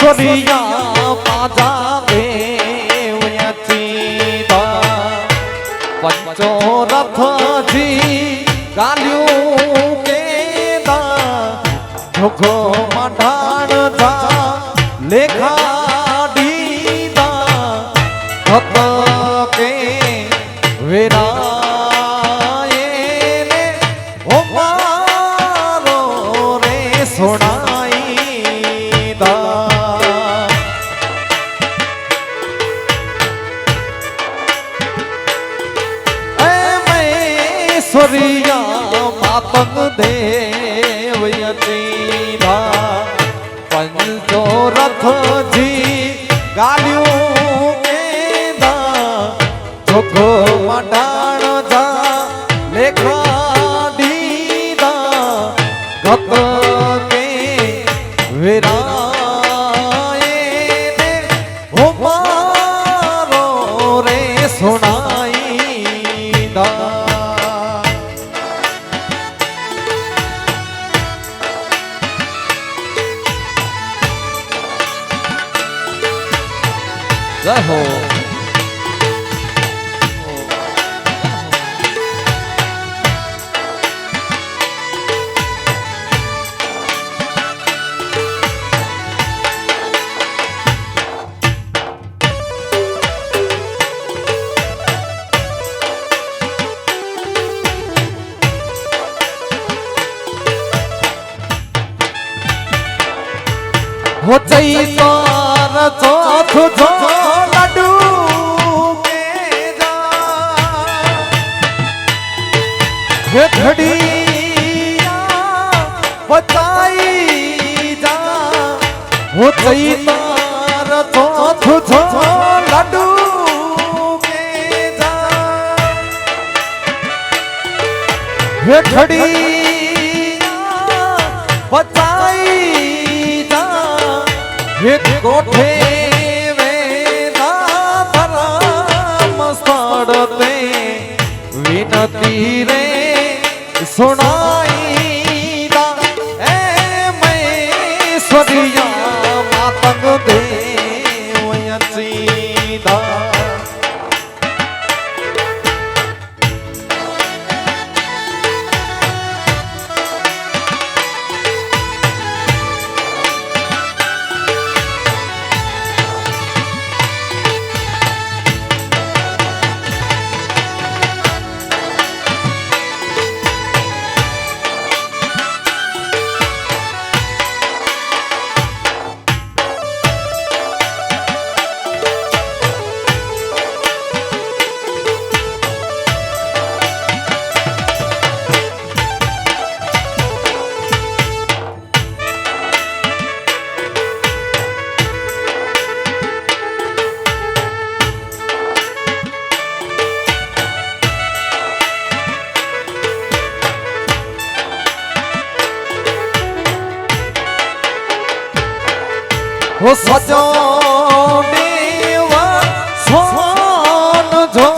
સોરિયા પાજા દેવયચીતા પંચો રથજી ગાલ્યું કેદા ધોખો મઢાણ જા લેખા દીદા હત કે વેરાયે ને ઓ મારો રે સોનાઈ દા સોરિયા માતંગ દેવયચીધા પંચો રથજી ગાલ્યું કેદા જોગો મડાણ જા લેખા દીદા ગત કે વિરાયે ને હો મારો રે સોનાઈ દા જય હો हो चैतार चौथ जो लड्डू के जा हे घड़िया बताई जा हो चैतार चौथ जो लड्डू के जा हे घड़िया बताई एक कोठे वेदा धर्म स्थळते विनती रे सुनाई दा ए मैं स्वरिया मातंग देवयचीदा हो सजो देवा सोन जो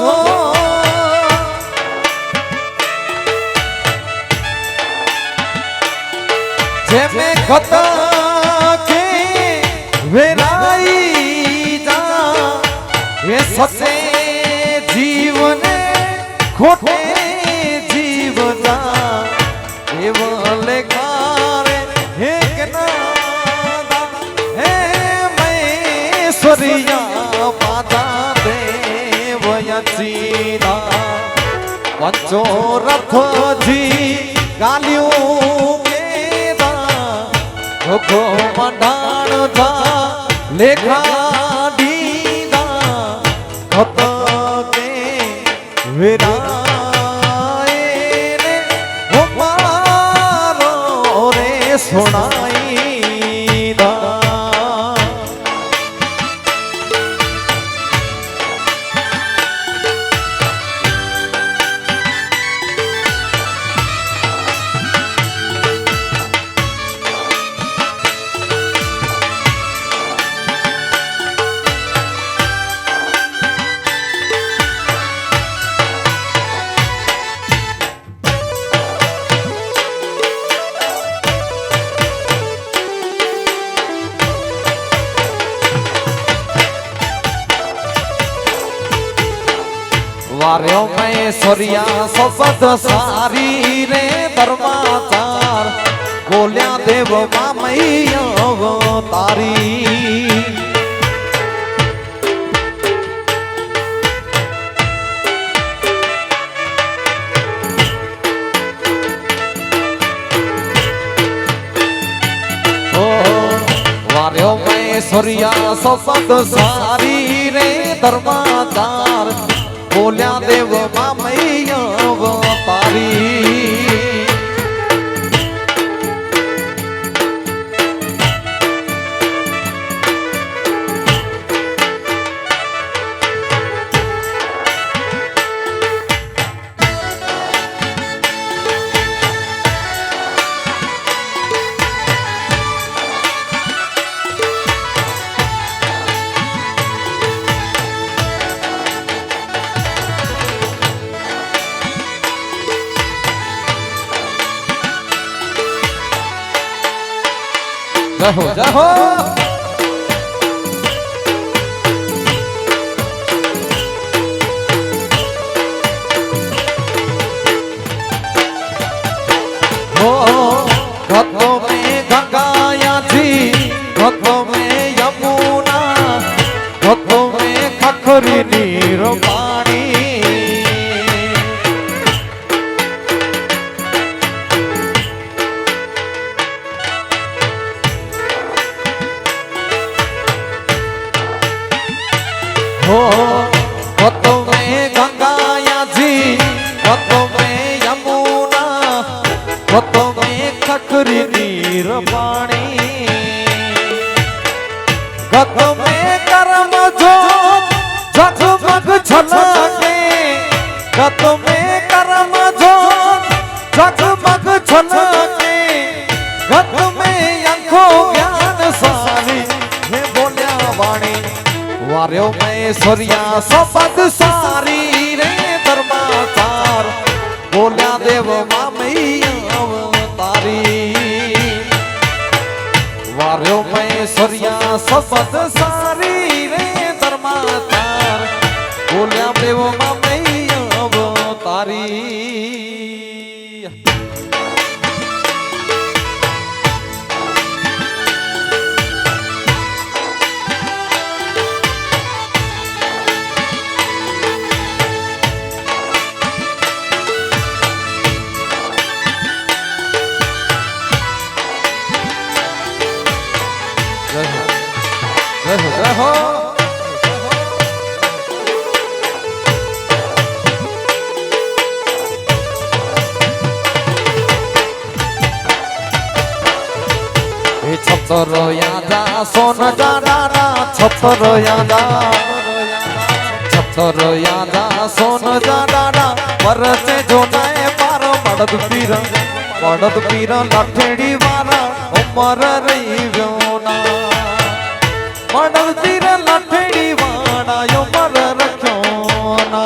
जे में खता के वेराई जा ये सचे जीवन खोटे जीवना केवल गारे हे ना સોરિયા માતા દેવયચીધા પંચો રથજી ગાલ્યું કેદા ધોખો મઢાણ જા લેખા દીદા હત કે વિરાયે ને હો મારો રે સોનાઈ દા વાર્યો મેં સોરિયા સોબત સારી રે ધર્માચાર બોલ્યા દેવ મામૈયા તારી વાર્યો મેં સોરિયા સોબત સારી રે ધર્માચાર બોલ્યા દેવ મામૈયા તારી જય હો જય હો ગતો મેં ગંગાયા જી ગતો મેં યમુના ગતો મેં ખખરી નીર પાણી गतो में गंगाया जी गतो में यमुना गतो में खखरी नीर पानी गतो में कर्म जो जगमग छलके गतो में कर्म जो जगमग छलके गत में आंखों ज्ञान सारी हे बोल्या वाणी वार्यो में सोरिया सोबत सारी रे धर्माचार बोल्या देव मामैया तारी वार्यो में सोरिया सोबत सारी रे धर्माचार बोल्या देव मामैया तारी जय हो छतर यादा सोन जाना छतर यादा छतर यादा सोन जाना परचे जो नाए पार मड़द पीर लठेड़ी वारा उमर रही व्योना मड़द पीर लठेड़ी वारा उमर रखो ना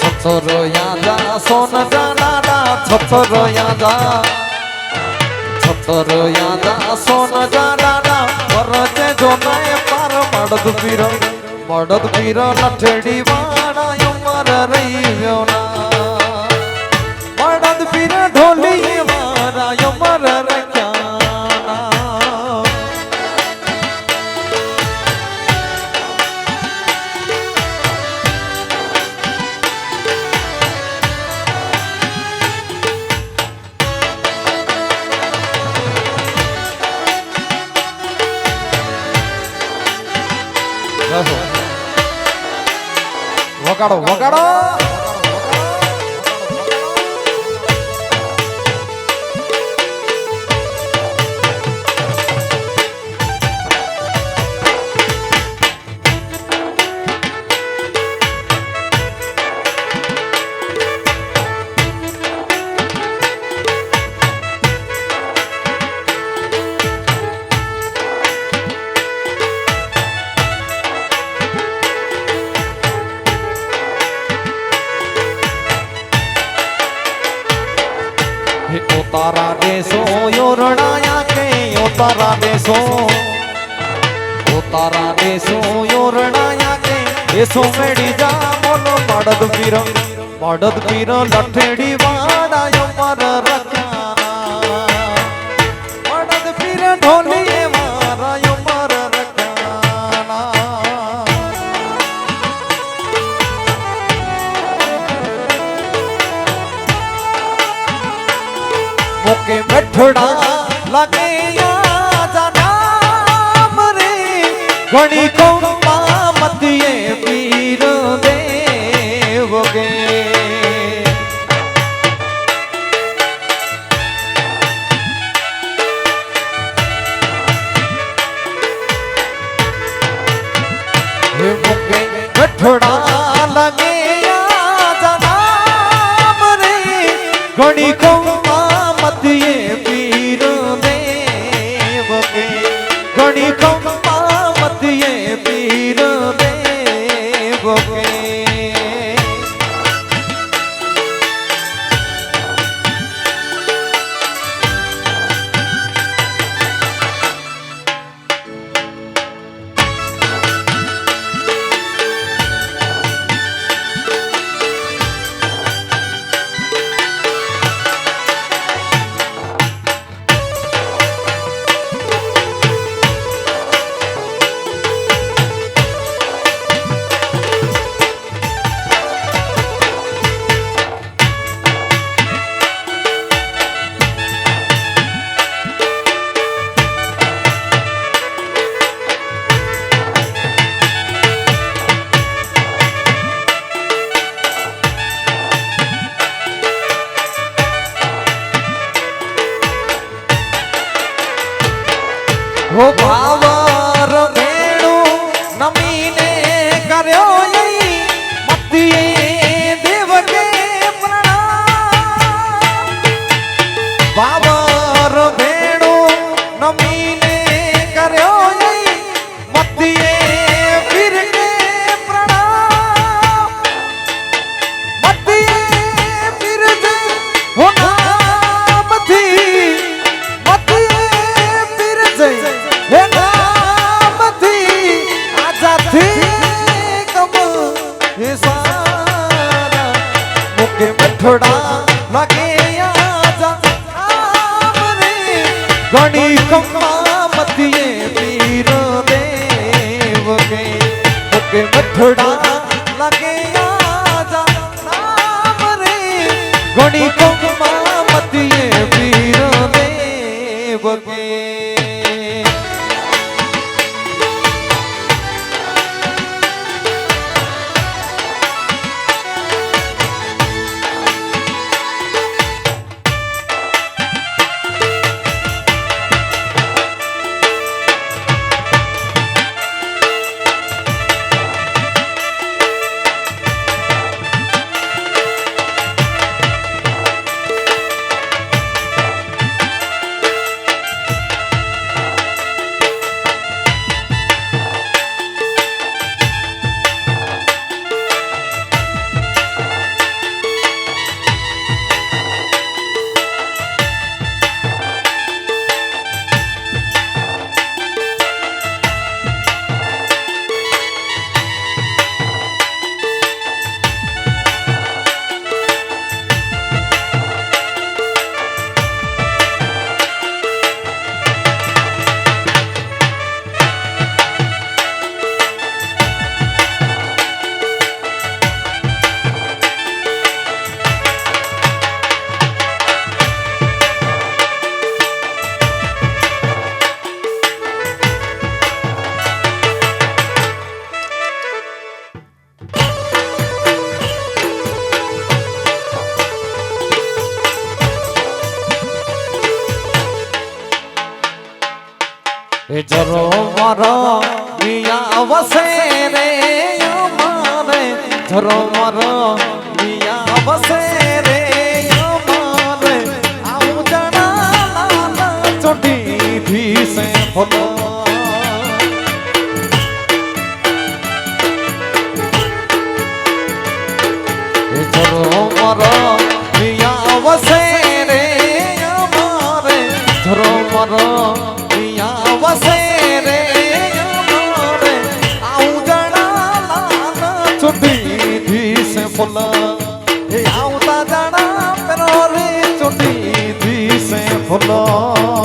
छतर यादा सोन जाना छतर यादा सोन जाना परचे जो नए पार मड़द पीर लठेड़ी वाड़ा उमर रही व्योना मड़द पीर ढोली वाड़ा उमर रख्याना વગાડો વગાડો તારા દેશો તારા દેશો યોરણાયા કે દેશો મેડી જા બોલો મડદ પીર લઠેડી વાડાયો મર રખ્યાના મડદ પીર ઢોલીએ વારાયો મર રખ્યાના મોકે બેઠડા લાગે ઘણી કંપા મતીએ પીર દેવ ગે હે મુકે ગઠડા લગે જનામ રે ઘણી કંપા મતીએ પીર દેવ ગે ઘણી કંપા પીર દેવ કે હો ભાવર ભેણું નમીને કર્યો મતીએ દેવ કે પ્રણામ ભાવર ભેણું નમીને કર્યો મતીએ પીર કે પ્રણામ મતીએ પીર જે હો નામથી મતીએ પીર જે બેઠડા લાગે ઘણી કંપા મતીએ પીર દેવ કે મુકે બેઠડા લાગે નામ રે ઘણી કંપા મતીએ પીર દેવ કે જરો મારો મિયા વસે રે અમારે જરો મારો મિયા વસે રે અમારે આવું જણા ચોટી થી સે ફોટો જરો મારો મિયા વસે રે અમારે જરો મારો મિયા વસે રે અમારે આવું જણા લાલ ચૂંટી ધીસે ફૂલા એ આવતા જણા પેરો રે ચૂંટી ધીસે ફૂલા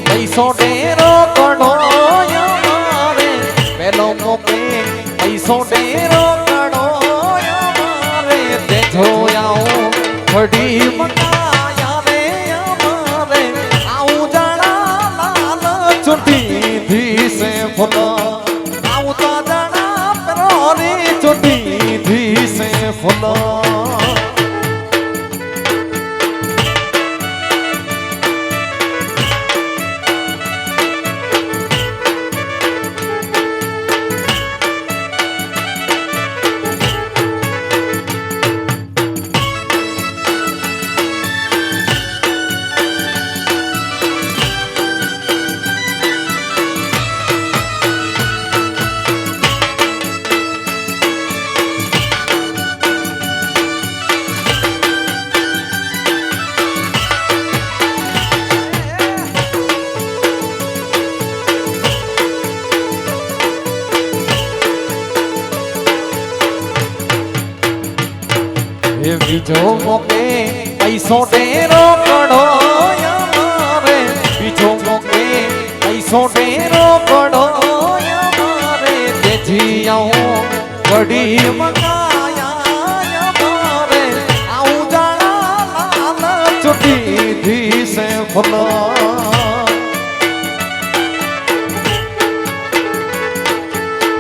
પૈસો ડેરો કડો મારે પેલો મોકે પૈસો ડેરો કડો મારે તે જોયા ઘડી મકાયા રે અમારે આવું જાણા લાલ ચૂંટી ધીસે ફૂલા આવતા જાણા પેરો રે ચૂંટી ધીસે ફૂલા બીજો મોકે પૈસો ડેરો કડો મારે બીજો મોકે પૈસો ડેરો કડો મારે તેથી આવું ઘડી મકાયા મારે આવું જાણા લાલ ચૂંટી ધીસે ફૂલા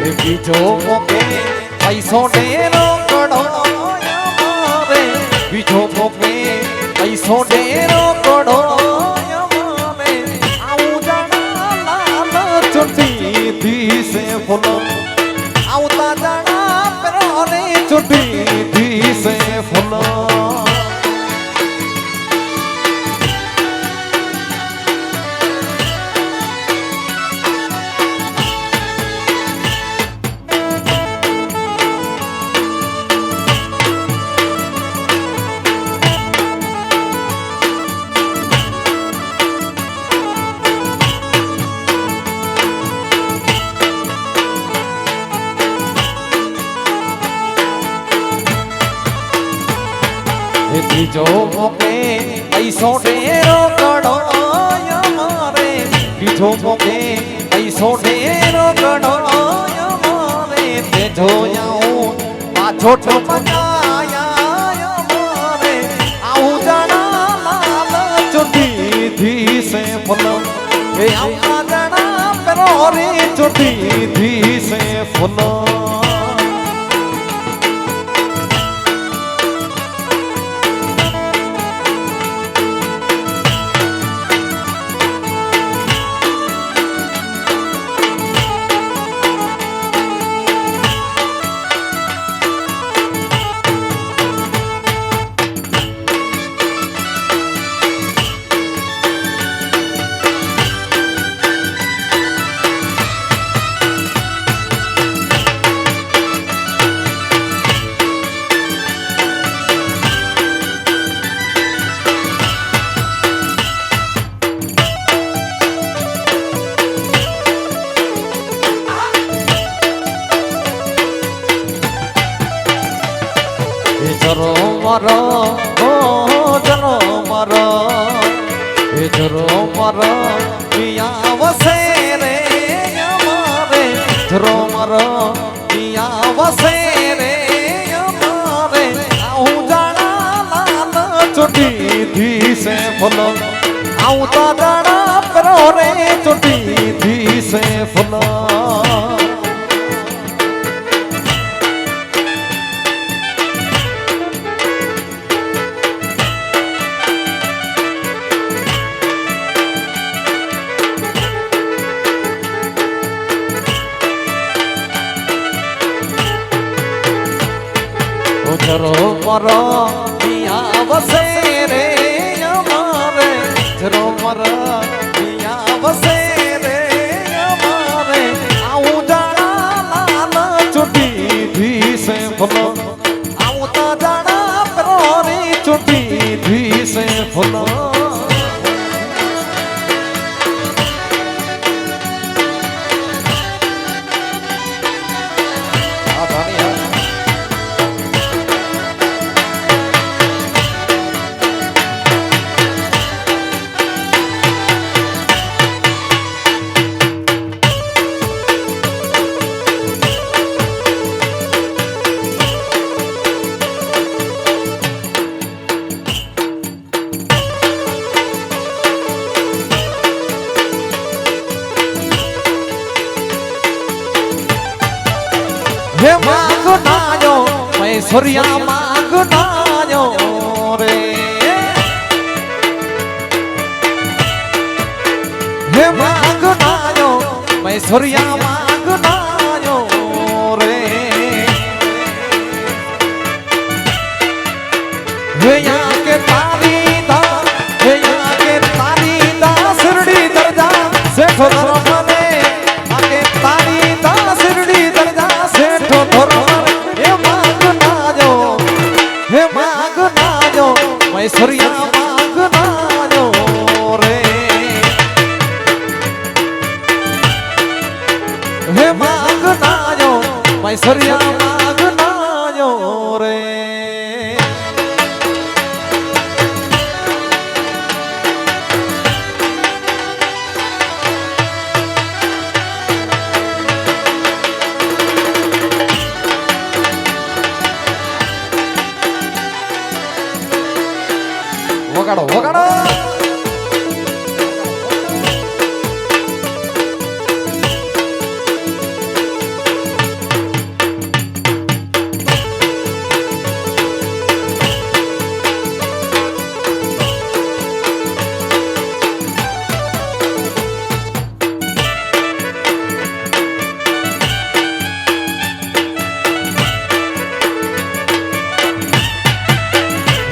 બીજો મોકે પૈસો ડેરો કડો બીજો મોકે પૈસો ડેરો કડો મારે આવું જાણા લાલ ચૂંટી ધીસે ફૂલા આવતા જાણા પેરો રે ચૂંટી ધીસે ફૂલા બીજો મોકે પૈસો ડેરો કડો મારે બીજો મોકે પૈસો ડેરો કડો મારે તે જોયા પાછો ટપકાયા મારે આવું જાણા લાલ ચૂંટી ધીસે ફૂલા એ આવતા જાણા પેરો રે ચૂંટી ધીસે ફૂલા જરો મારો જરો મારો એ જરો મારો પિયા વસે રે અમારે જરો મારો પિયા વસે રે અમારે આવું धी से फुलो आऊं तो जाना परो रे चुटी धी से फुलो जरो मरो मिया बसे रे हमारे जरो मरो मिया बसे रे हमारे आऊं जाना लाला चुटी धी से फुलो आऊं तो जाना परो रे चुटी धी से फुलो हे मागनायो मैं सूर्या मागनायो रे हे मागनायो मैं सूर्या मागनायो रे हे यहाँ के तारी दा हे यहाँ के तारी दा सिरड़ी दर्जा सेठो धर्मने आके तारी दा सिरड़ी दर्जा सेठो धर्म हे मागनायो मैं सूर्या मागनायो रे हे मागनायो मैं सूर्या मागनायो रे વગાડો વગાડો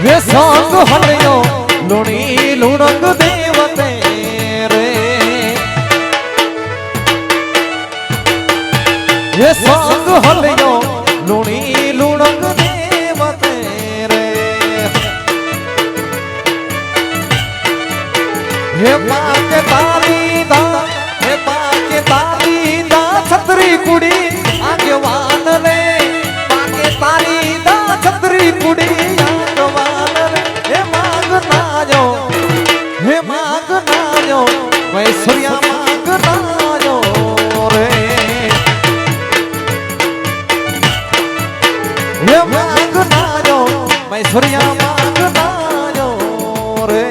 ये सांग हलियो लुणी लुणंग देवते रे ये सांग हलियो लुणी लुणंग देवते रे हे पाके ताली दा हे पाके ताली दा छतरी कुड़ी आगे वान रे पाके ताली दा छतरी कुड़ी मैं सूर्या मागनायो रे हे मागनायो मैं सूर्या मागनायो रे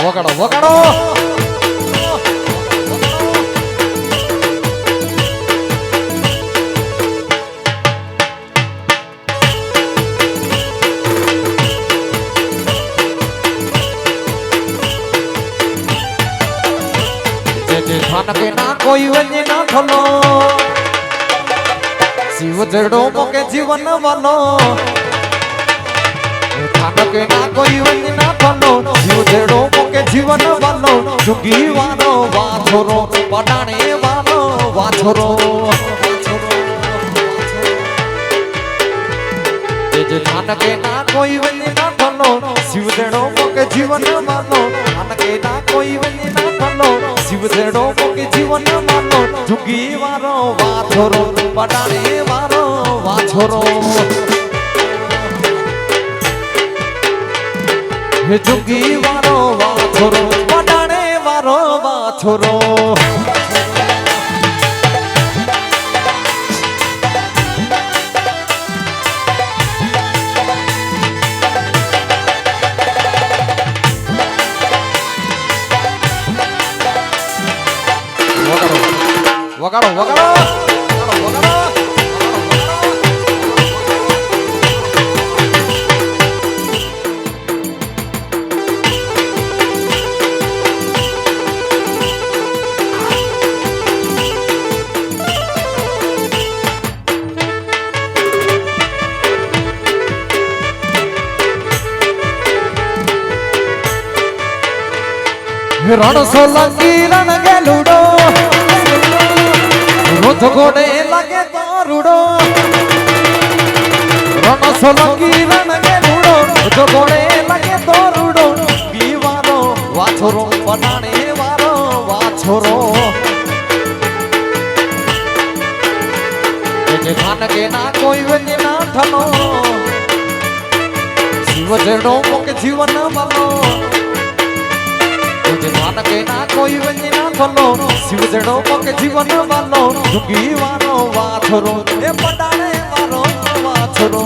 વગાડો વગાડો खानके ना कोई वन्य ना थलो शिव जड़ो के जीवन वालो खानके ना कोई वन्य ना थलो शिव जड़ो के जीवन वालो जुगी वालो वाछोरो पटाने वालो वाछोरो जे खानके ना कोई वन्य ना थलो शिव जड़ो के जीवन वालो खानके ना कोई वन्य ना थलो शिव जड़ो के जीवन वालो जुगी वारो वाछोरो पटाने वारो वाछोरो जुगी वारो वाछोरो पटाणे वारो वाछोरो वगाड़ो वगाड़ो रण सोलंकी रण गेलुडो रोज घोड़े लगे तो रूडो रण सोलंकी रण गेलुडो रोज घोड़े लगे तो रूडो बीवारो वाछोरो बनाने वारो वाछोरो जे खान के ना कोई वनी ना ठनो जीव जड़ो मोके जीवन वालो मान के ना कोई वनी ना थलो शिव जड़ो मोके जीवन वालो जुगी वारो वाछोरो ए पटाणे वारो वाछोरो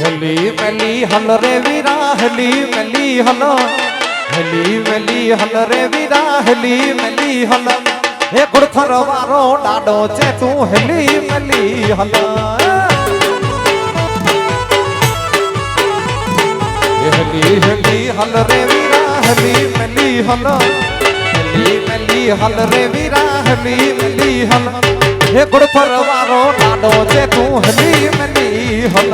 हली मली हल रे वीरा हली मली हल हली मली हल रे वीरा हली मली हल हे गुड़थर वारो डाडो चे तू हली मली हल हली हली हल रे वीरा हली मली हल हली मली हल रे वीरा हली मली हल हे गुड़थर वारो डाडो चे तू हली मली हल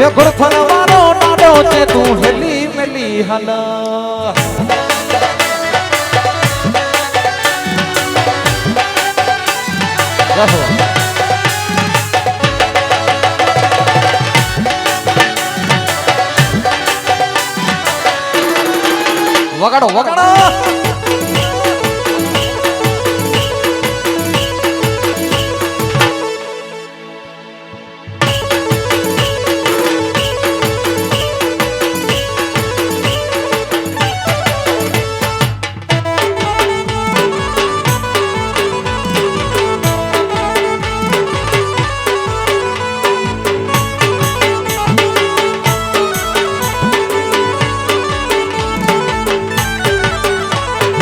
ये गुड़थर वारो डाडो चे तू हली मली हल वगाड़ो वगाड़ो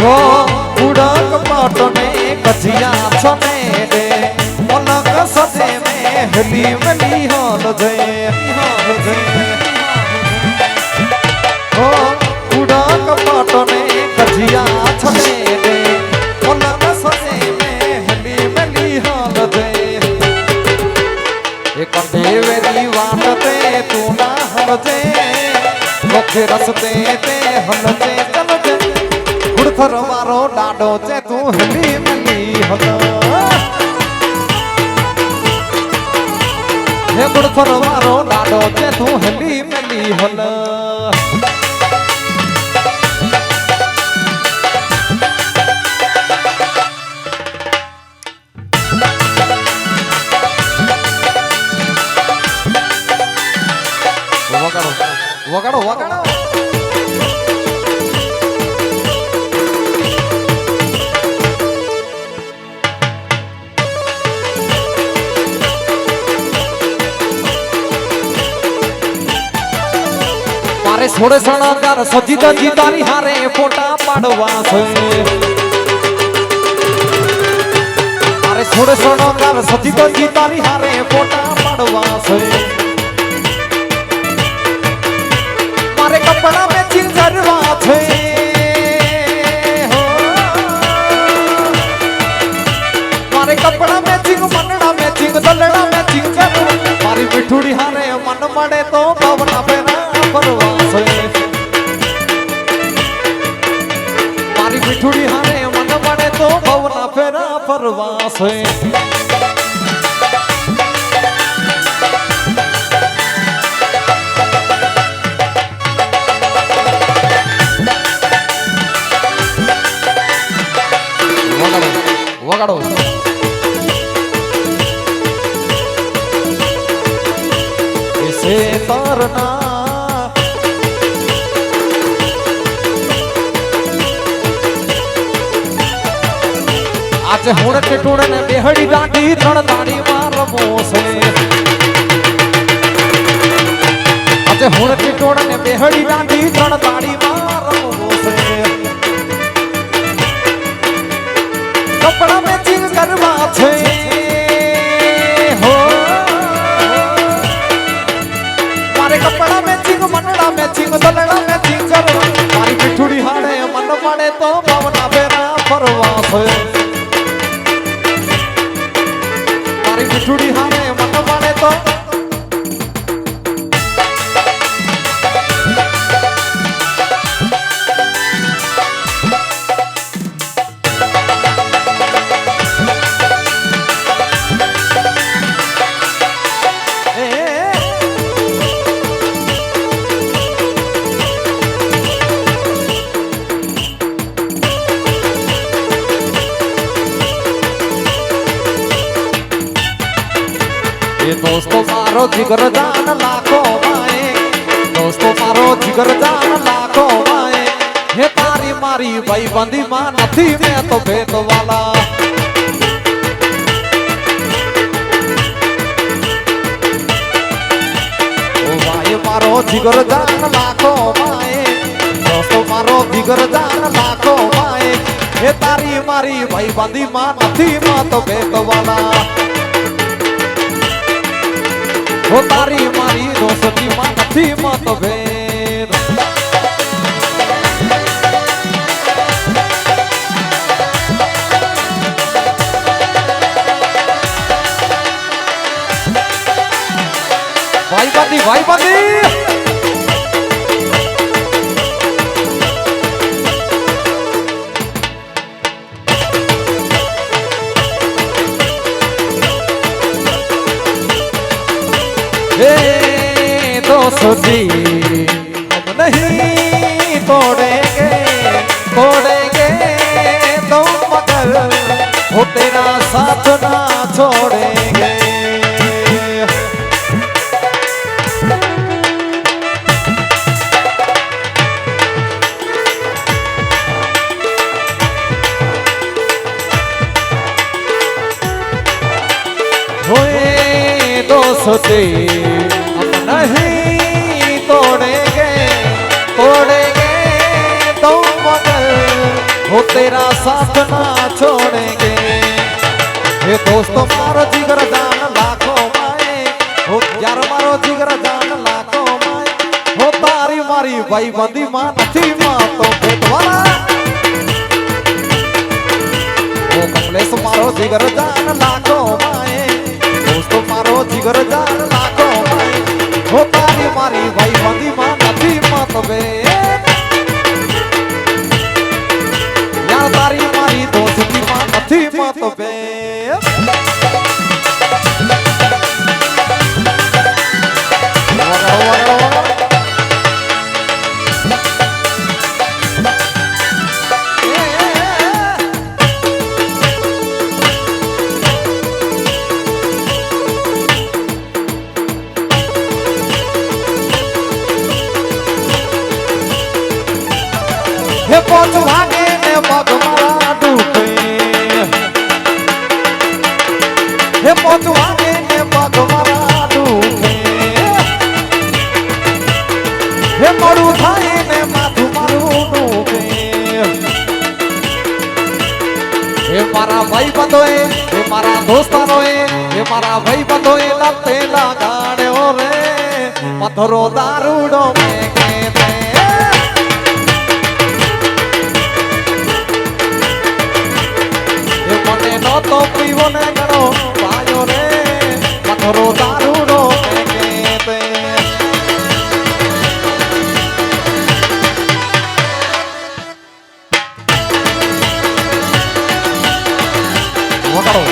उड़क पाटने कचिया छने दे अलग सदे में हली मली हल दे ओ उड़क पाटने कचिया छने दे अलग सदे में हली मली हल दे एक देवरी वाटते तू ना हल दे मुखे रस्ते ते हल दे चल दे गुड़थर वारो डाडो चे तू हली मली हल हे गुड़थर वारो डाडो चे तू हली मली हल वगाड़ो वगाड़ो वगाड़ो मारे सोड़े सणगार सजी दजी तारी हारे फोटा पाड़वा से થોડે સોનો કર સતી તો જી તારી હારે ફોટા પાડવા છે મારે કપડા મેચિંગ કરવા છે મારે કપડા મેચિંગ મનડા મેચિંગ દલડા મેચિંગ કરવા મારી મીઠુડી હારે મન મળે તો ભાવના ફેરા ફરવા છે મારી મીઠુડી હારે મન મળે તો ભાવના ફેરા ફરવા છે વગાડો એસે તારના આજે હુણ ટીટુણ ને બેહડી દાંડી ત્રણ દાડી મારવો છે આજે હુણ ટીટુણ ને બેહડી દાંડી ત્રણ દાડી મારવો છે કપડા મેચિંગ કરવા છે હો મારે કપડા મેચિંગ મનડા મેચિંગ દલડા મેચિંગ કરવા મારી મીઠુડી હાડે મન મળે તો ભાવના ફેરા ફરવા છે મારી મીઠુડી હાડે મન મળે તો दोस्तों मारो जिगर जान लाखों माए दोस्तों मारो जिगर जान लाखों माए हे तारी मारी भाई बंदी मां नथी मैं तो भेद वाला ओ भाई मारो जिगर जान लाखों माए दोस्तों मारो जिगर जान लाखों माए हे तारी मारी भाई बंदी मां नथी मैं तो भेद वाला हो तारी मारी दोस्ती मां नथी मतभेद भाई बंदी दोस्ती हम नहीं तोड़ेंगे तोड़ेंगे तो मगर वो तेरा साथ ना छोड़ेंगे होए दोस्ती हम नहीं तोड़ेंगे तोड़ेंगे तो मगर वो तेरा साथ ना छोड़ेंगे ये दोस्तों मारो जिगर जान लाखों माए हो यार मारो जिगर जान लाखों माए हो तारी मारी भाई बंदी मां नथी मां तो भेदवाला वो कमलेश मारो जिगर जान लाखों माए दोस्तों मारो जिगर जान लाखों माए हो तारी मारी भाई बंदी मां नथी मतभेद यार तारी मारी दोस्ती मां नथी मतभेद हे पोच भागे ने पग मारा डूबे हे पोच भागे ने पग मारा डूबे हे मरु थाए ने माथु मारू डूबे हे मारा भाई बंदोए हे મારા દોસ્તારોએ એ મારા ભાઈબંધોએ લતે લગાડ્યો રે પથરો દારૂડો મેકે તે એ મને નતો પીવો ને ગણો પાયો રે પથરો દારૂડો મેકે તે વગાડો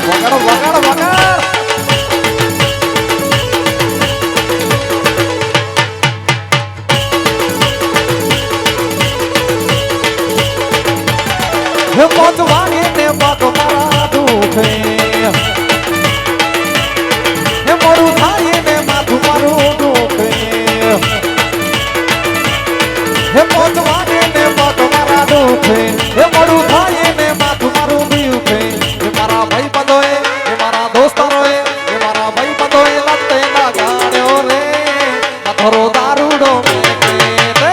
વગાડો વગાડો વગાડ હે મોજ વાગે ને પગ મારા દુખે હે મોડું થાય ને માથું મારું દુખે હે મોજ વાગે ને પગ મારા દુખે હે મોડું થાય ને માથું મારું દુખે એ મારા ભાઈબંધોએ એ મારા દોસ્તારોએ એ મારા ભાઈબંધોએ લતે લગાડ્યો રે પથરો દારૂડો મેકે રે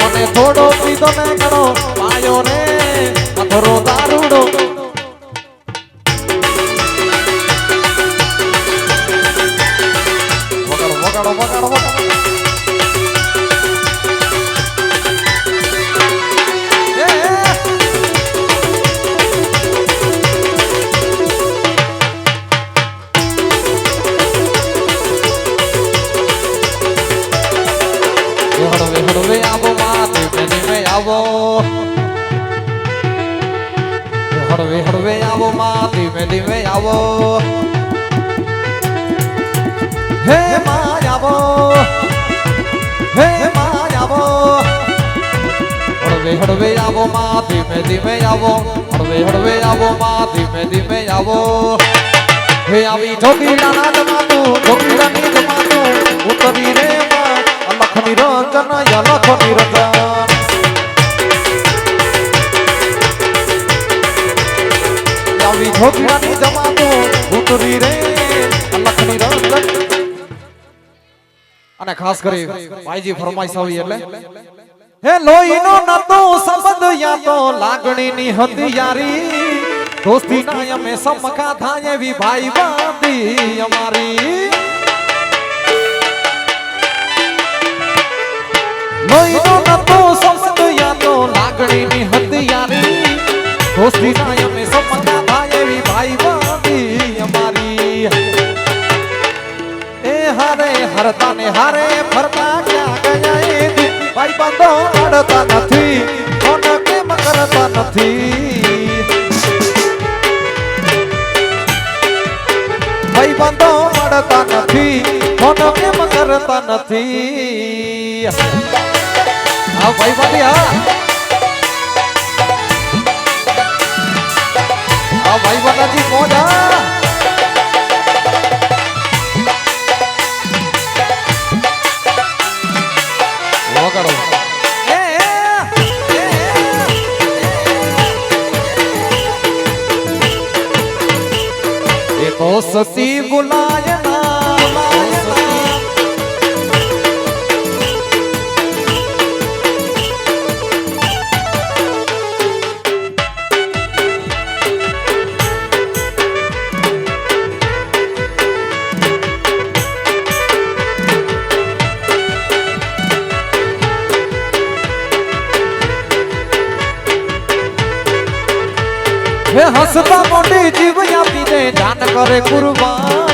મને થોડો પીધો ને ઘણો પાયો રે પથરો દારૂડો વગાડો વગાડો વગાડો વગાડો હળવે આવો માં ધીમે ધીમે આવો હળવે આવો માં ધીમે ધીમે આવો હે માં આવો હે માં આવો હળવે આવો માં ધીમે ધીમે આવો હળવે આવો માં ધીમે ધીમે આવો હે આવી ઢોકીડાના જમાતું ઢોકીડાની જમાતું ઉતરી રે માં અલખ નિરંજન અલખ નિરંજન આવી ઢોકીડાની જમાતું ઉતરી રે અલખ નિરંજન અને ખાસ કરી ભાઈજી ફરમાઈશ આવી એટલે હે લોહીનો નતો સંબંધ યા તો લાગણીની હતી યારી દોસ્તી ના અમે સમકા થાય એવી ભાઈ બાંધી અમારી લોહીનો નતો સંબંધ યા તો લાગણીની હતી યારી દોસ્તી ના અમે સમકા થાય એવી ભાઈ બાંધી અમારી એ હારે હરતા ને હારે ફરતા ક્યાં ગયા એ ભાઈ બંધો અડતા નથી કોણ કેમ કરતા નથી ભાઈ બંધો અડતા નથી કોણ કેમ કરતા નથી હા ભાઈ બંધી હા ભાઈ બંધાજી મોજા વગાડો એ તો સતી બુલાયના હે હસતા મોટી જીવ આપીને જાન કરે કુરબાન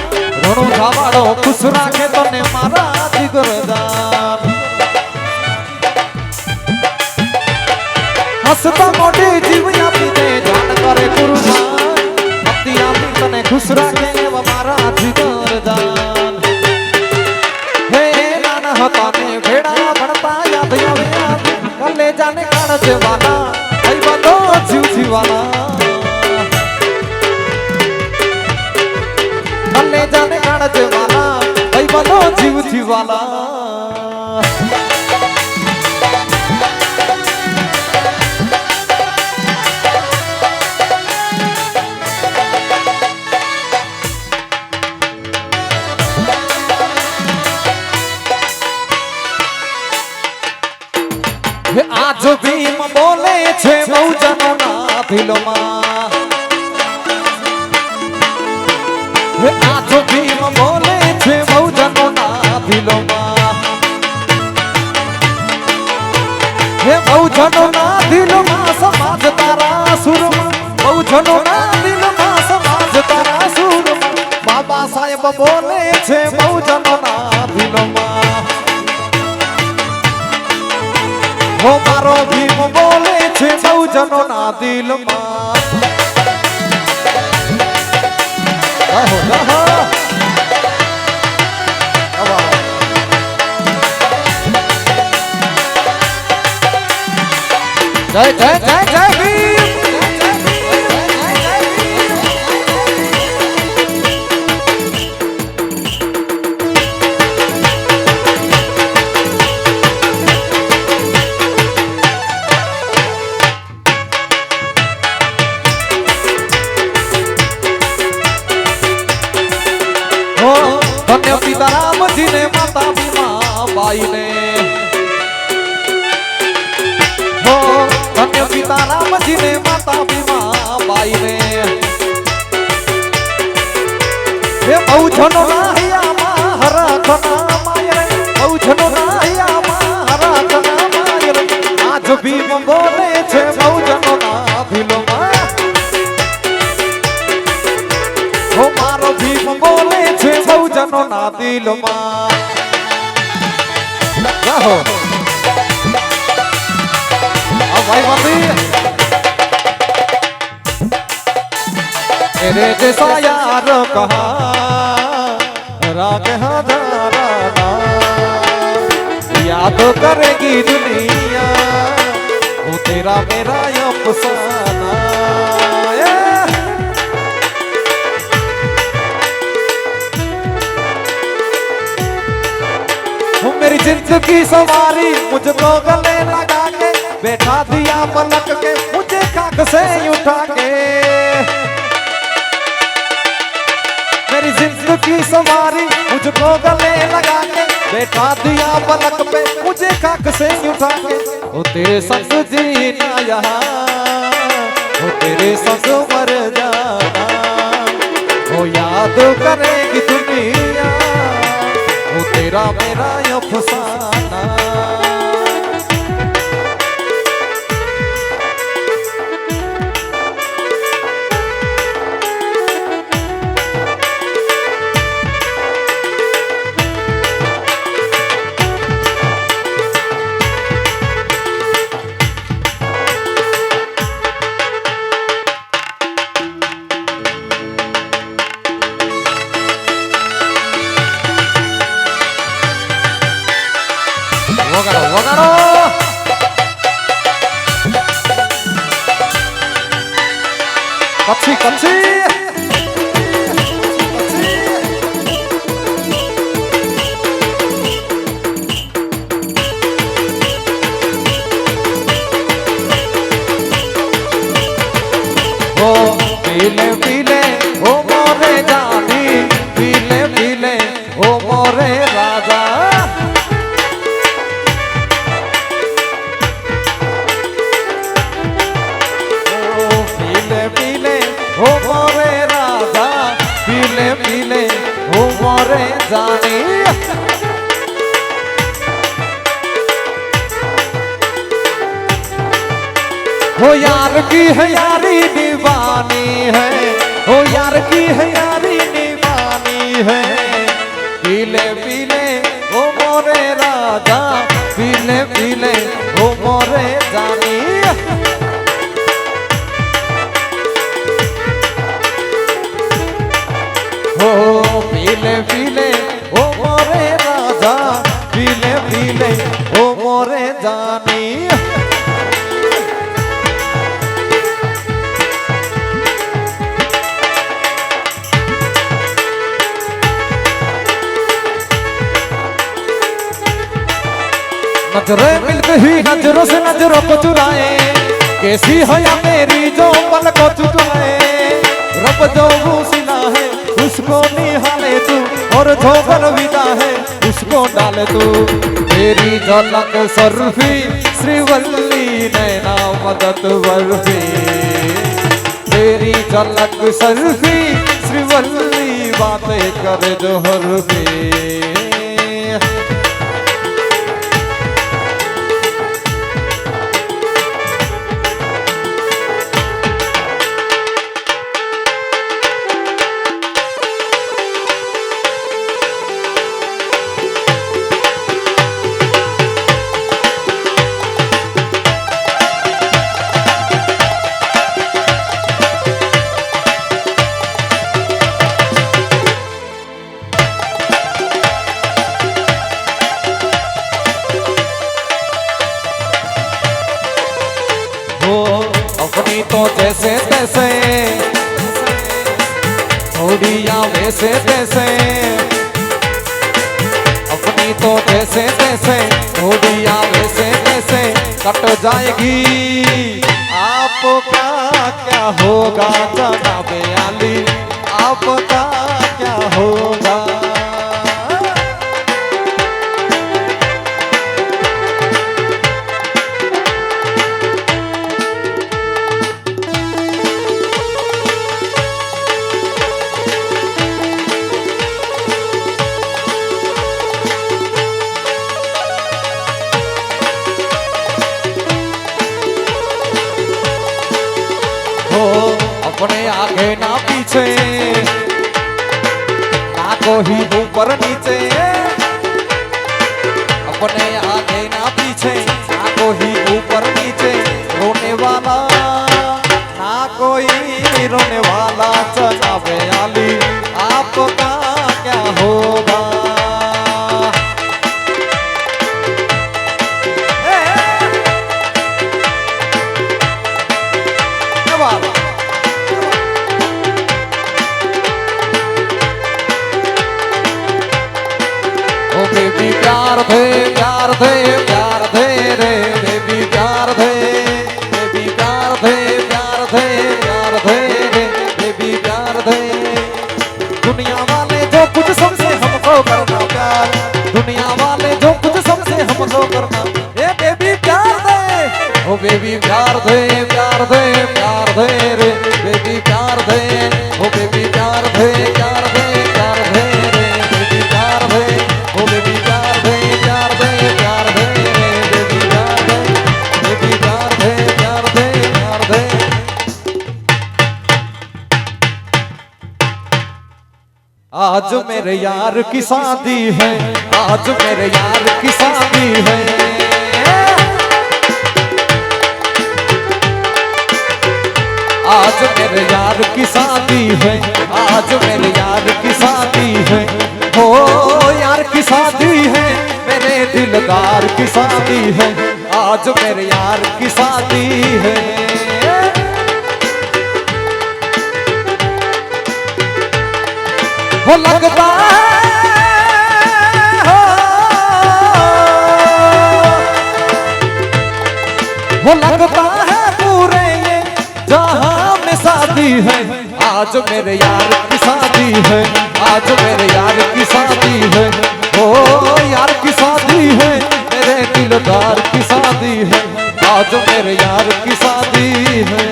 રણું ધાવાડો ખુશ રાખે તને મારા જીગરદાન હસતા મોટી જીવ આપીને જાન કરે કુરબાન ભક્તિ આપી તને ખુશ રાખે એવા મારા જીગરદાન હે નાના હતા ને ભેડા ભણતા યાદ આવે કલે જાને કાળ જવાના ભાઈ બંધો જીવ જીવાના કલે જાને કાળ જવાના ભાઈ બંધો જીવ જીવાના હે આ आज भीम बोले छे बहुजनों ना दिलों आज भीम बोले छे बहुजनों ना दिलों बहुजनों ना दिलों समाज तारा सुर बहुजनों ना दिलों समाज तारा सुर बाबा साहेब बोले छे बहुजनों ना दिलों हो मारो भीम बोले छे बहुजनों ना दिल जय जय जय जय भीम धन्य सीताराम जी ने माता भीमा बाई ने हो धन्य सीताराम जी ने माता भीमा बाई ने हे बहुजनों ना हिया हरा खना मायरे बहुजनों ना हिया हरा खना मायरे आज भीम बोले छे बहुजनों ना दिलों हो मारो भीम बोले छे बहुजनों ना दिलों हो अब भाई बंदी तेरे जैसा यार कहा राग हजारा याद करेगी दुनिया वो तेरा मेरा अफसाना मेरी जिंदगी सवारी मुझको गले लगा के बैठा दिया पलक के मुझे खाक से उठा के मेरी जिंदगी सवारी मुझको गले लगा के बैठा दिया पलक पे मुझे खाक से उठा के ओ तेरे संग जीना यहाँ ओ तेरे संग मर जाना ओ याद करेगी दुनिया वो तेरा मेरा अफसाना वगाड़ो कच्छी कच्छी ओ पीले पीले ओ मोरे जानी पीले पीले ओ मोरे राजा हो मोरे राजा पीले पीले हो मोरे जानी हो यार की है यारी दीवानी है हो यार की है यारी दीवानी है पीले पीले हो मोरे राजा पीले पीले हो मोरे जानी हो पीले पीले ओ मोरे राजा पीले पीले ओ मोरे जानी नजरें मिलते ही नजरों से नजरों को चुराए कैसी है या मेरी जो पल को चुराए रब जो वो सिला है उसको निहाले तू, और जो विदा है उसको डाले तू। तेरी झलक सर्फी श्रीवल्ली नैना मदद वर्फी, तेरी झलक सर्फी श्रीवल्ली बातें करे जो हरफी। अपनी तो जैसे तैसे, थोड़िया वैसे तैसे, अपनी तो जैसे तैसे, थोड़िया वैसे तैसे कट जाएगी। आपका क्या होगा जनाबे आली, आपका क्या होगा। अपने आगे ना पीछे, ना कोई ऊपर नीचे, अपने आगे ना पीछे, ना कोई ऊपर नीचे, रोने वाला ना कोई रोने वाला। जनाबे आली आपका क्या होगा। बेबी प्यार दे प्यार दे प्यार दे रे, बेबी प्यार दे, बेबी प्यार दे प्यार दे प्यार दे रे, बेबी प्यार दे। दुनिया वाले जो कुछ समझे हमको करना प्यार, दुनिया वाले जो कुछ समझे हमको करना, ए बेबी प्यार दे, ओ बेबी प्यार दे प्यार दे प्यार दे रे, बेबी प्यार दे, ओ बेबी प्यार दे प्यार दे प्यार दे रे, बेबी प्यार दे, ओ बेबी प्यार दे प्यार दे प्यार दे रे, बेबी प्यार दे, बेबी प्यार दे प्यार दे प्यार दे। आज मेरे यार की शादी है, आज मेरे यार की शादी है, आज मेरे यार की शादी है, आज मेरे यार की शादी है, हो यार की शादी है, मेरे दिलदार की शादी है, आज मेरे यार की शादी है। वो लगता है, वो लगता है पूरे ये जहां में शादी है, आज मेरे यार की शादी है, आज मेरे यार की शादी है, ओ यार की शादी है, मेरे दिलदार की शादी है, आज मेरे यार की शादी है।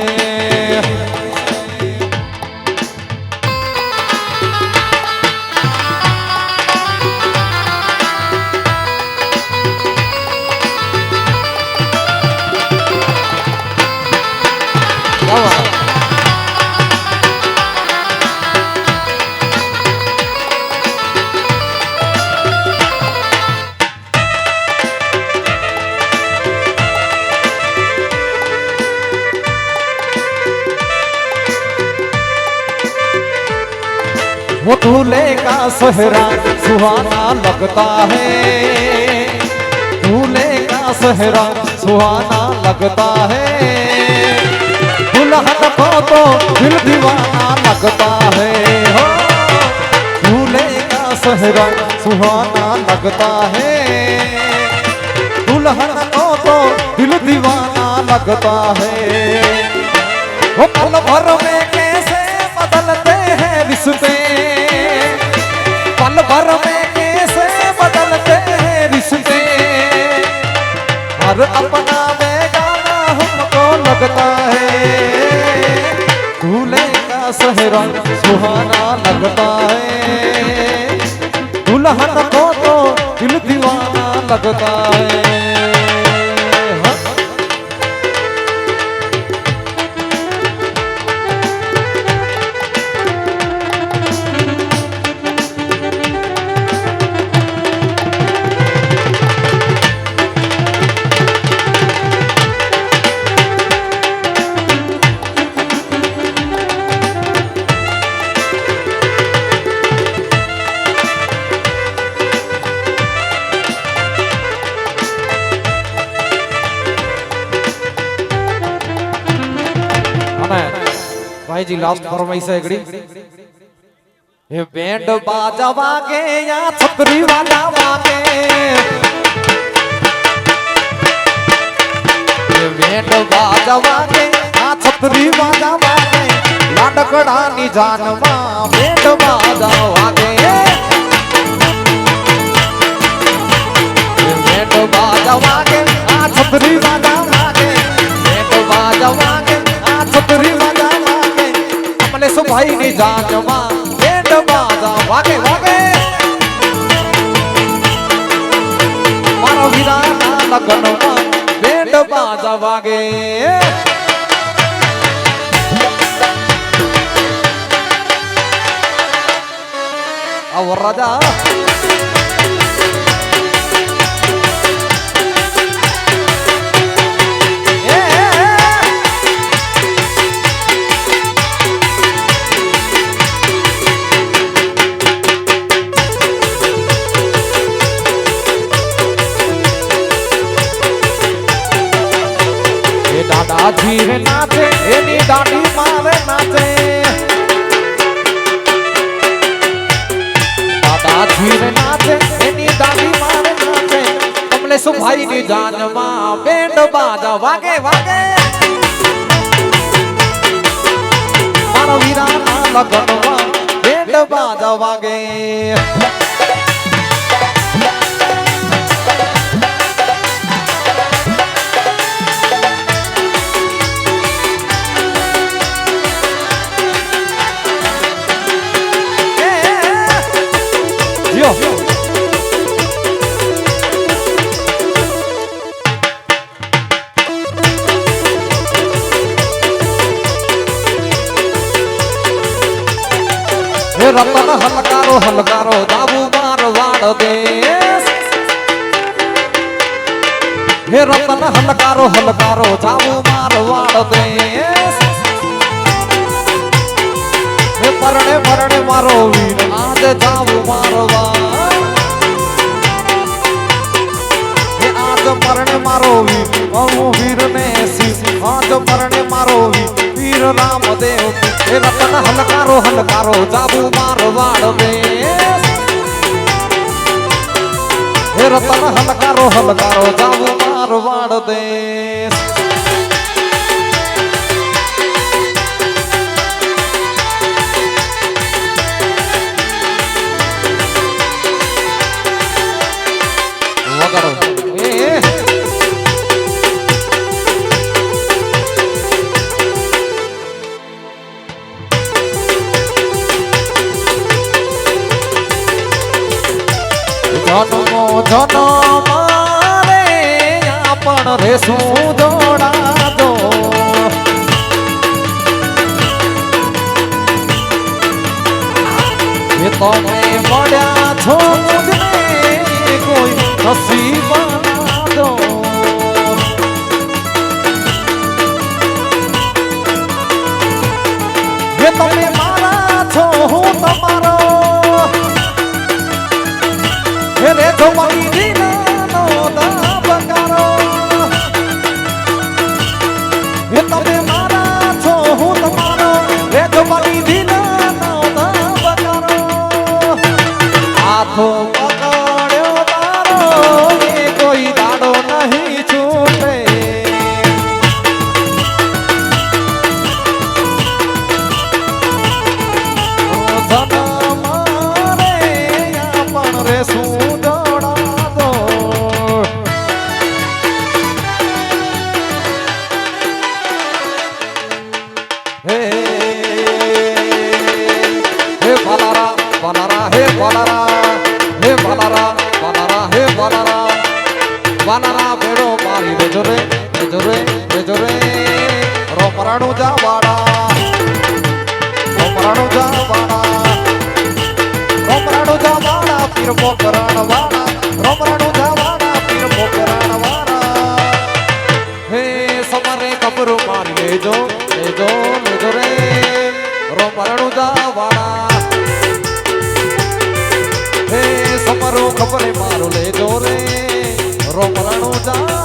वो दूल्हे का सहरा सुहाना लगता है, दूल्हे का सहरा सुहाना लगता है, दुल्हन को तो दिल दीवाना लगता है, हो दूल्हे का सहरा सुहाना लगता है, दुल्हन को तो दिल दीवाना लगता है। वो पल भर में कैसे बदलते हैं रिश्ते, और अपना बेगाना हमको लगता है दूल्हे का सहरा सुहाना लगता है दुल्हन को तो दिल दीवाना लगता है भाई जी लास्ट फरमाइश है एकड़ी ये बैंड बाजा वागे या छपरी वाला वागे ये बैंड बाजा वागे या छपरी वाला वागे लाडकड़ा नी जानवा बैंड बाजा वागे ये बैंड बाजा वागे या छपरी वाला वागे बैंड बाजा वागे या छपरी सो भाई ने जानवा बैंड बाजा वागे वागे मारो वीराना लगनवा बैंड बाजा वागे और राजा धीरे नाचे एनी डाडी मारे नाचे दादा धीरे नाचे एनी डाडी मारे नाचे कमले सो भाई नी जानवा बैंड बाजा वागे वागे मारो वीराना लगनवा बैंड बाजा वागे रतन हलकारो हलकारो दाबू मारवाड़ देश हे रतन हलकारो हलकारो दाबू मारवाड़ देश हे परणे परणे मारो वीर आज जाबू मारवा हे आज परणे मारो वीर ने सी आज परणे मारो वीर रामदेव हे रतन हलकारो हलकारो जाबू मारवाड़ देश हे रतन हलकारो हलकारो जाबू मारवाड़ देश वगरो जन्मो जन्म रे आपण रे जोड़ा दो ये तो मैं बड़ा छो मुझे कोई नसीब बना दो ये तो मैं मारा छो हूँ तुम्हारो रे तो मनी दीना नो दाब करो ये तबे मारा छो हूँ तुम्हारो रे तो मनी दीना नो दाब करो हाथों पकड़ो तारो ये कोई दाड़ो नहीं छूटे धन मारे अपन रे सूदड़ा રણુજા વાળા રણુજા વાળા રણુજા વાળા પીર પોકરણ વાળા રણુજા વાળા પીર પોકરણ વાળા હે સમરે કબરો મારી લેજો લેજો લેજો રે રણુજા વાળા હે સમરો ખબરે મારો લેજો રે રણુજા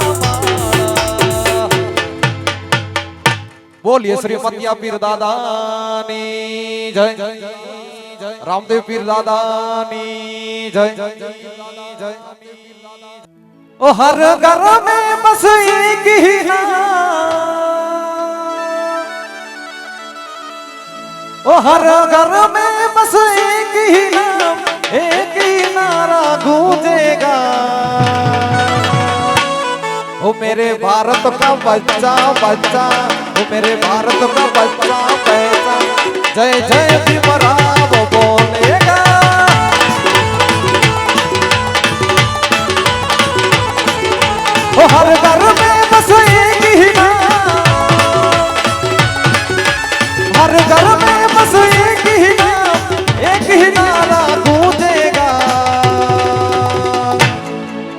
बोलिए श्री मतिया पीर दादानी जय रामदेव पीर दादानी जय ओ हर घर में बस एक ही नाम ओ हर घर में बस एक ही नाम एक ही नारा गूंजेगा ओ मेरे भारत का बच्चा बच्चा ओ मेरे भारत का बच्चा पैसा जय जय भीमराव बोलेगा ओ हर घर में बस एक ही नाम हर घर में बस एक ही नाम एक ही नारा गूंजेगा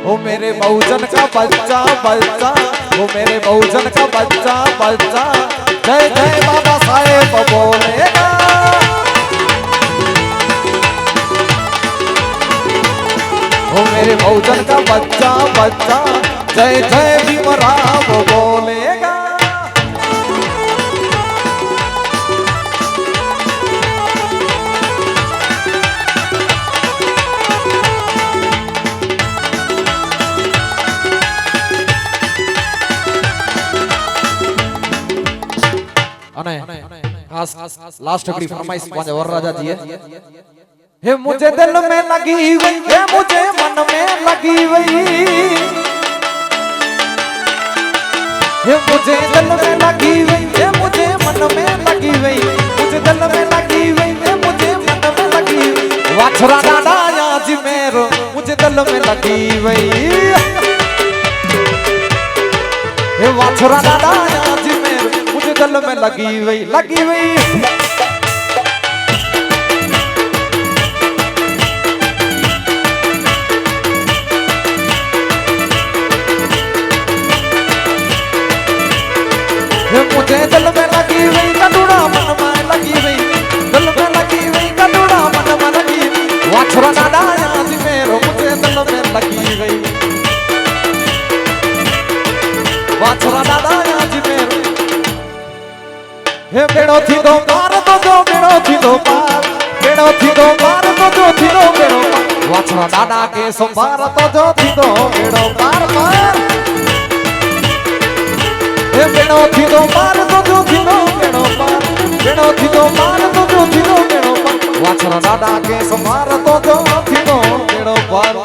ओ मेरे बहुजन का बच्चा बच्चा वो मेरे बहुजन का बच्चा बच्चा जय जय बाबा साहेब बोलेगा वो मेरे बहुजन का बच्चा बच्चा जय जय भीमराव बोलेगा लास्ट अगली फरमाइश पांच वरराजा जी है हे मुझे दिल में लगी हुई हे मुझे मन में लगी हुई हे मुझे दिल में लगी हुई हे मुझे मन में लगी हुई मुझे दिल में लगी हुई हे मुझे मन में लगी हुई वाछरा डाडा आज मेरो मुझे दिल में लगी हुई हे वाछरा डाडा आज मेरो मुझे दिल में लगी हुई लगी हुई मुझे दिल में लगी हुई कटुड़ा मन में लगी हुई दिल में लगी हुई कटुड़ा मन में लगी वाछरा डाडा आज मेरो मुझे दिल में लगी हुई वाछरा डाडा आज मेरो हे बेड़ो थी दो पार तो जो बेड़ो थी दो पार बेड़ो थी दो पार तो जो थी दो बेड़ो पार वाछरा डाडा के संभार तो जो थी दो बेड़ो पार पार हे बेड़ो थी दो पार तो जो थी दो बेड़ो पार बेड़ो थी दो पार तो जो थी दो बेड़ो पार वाछरा डाडा के संभार तो जो थी दो बेड़ो पार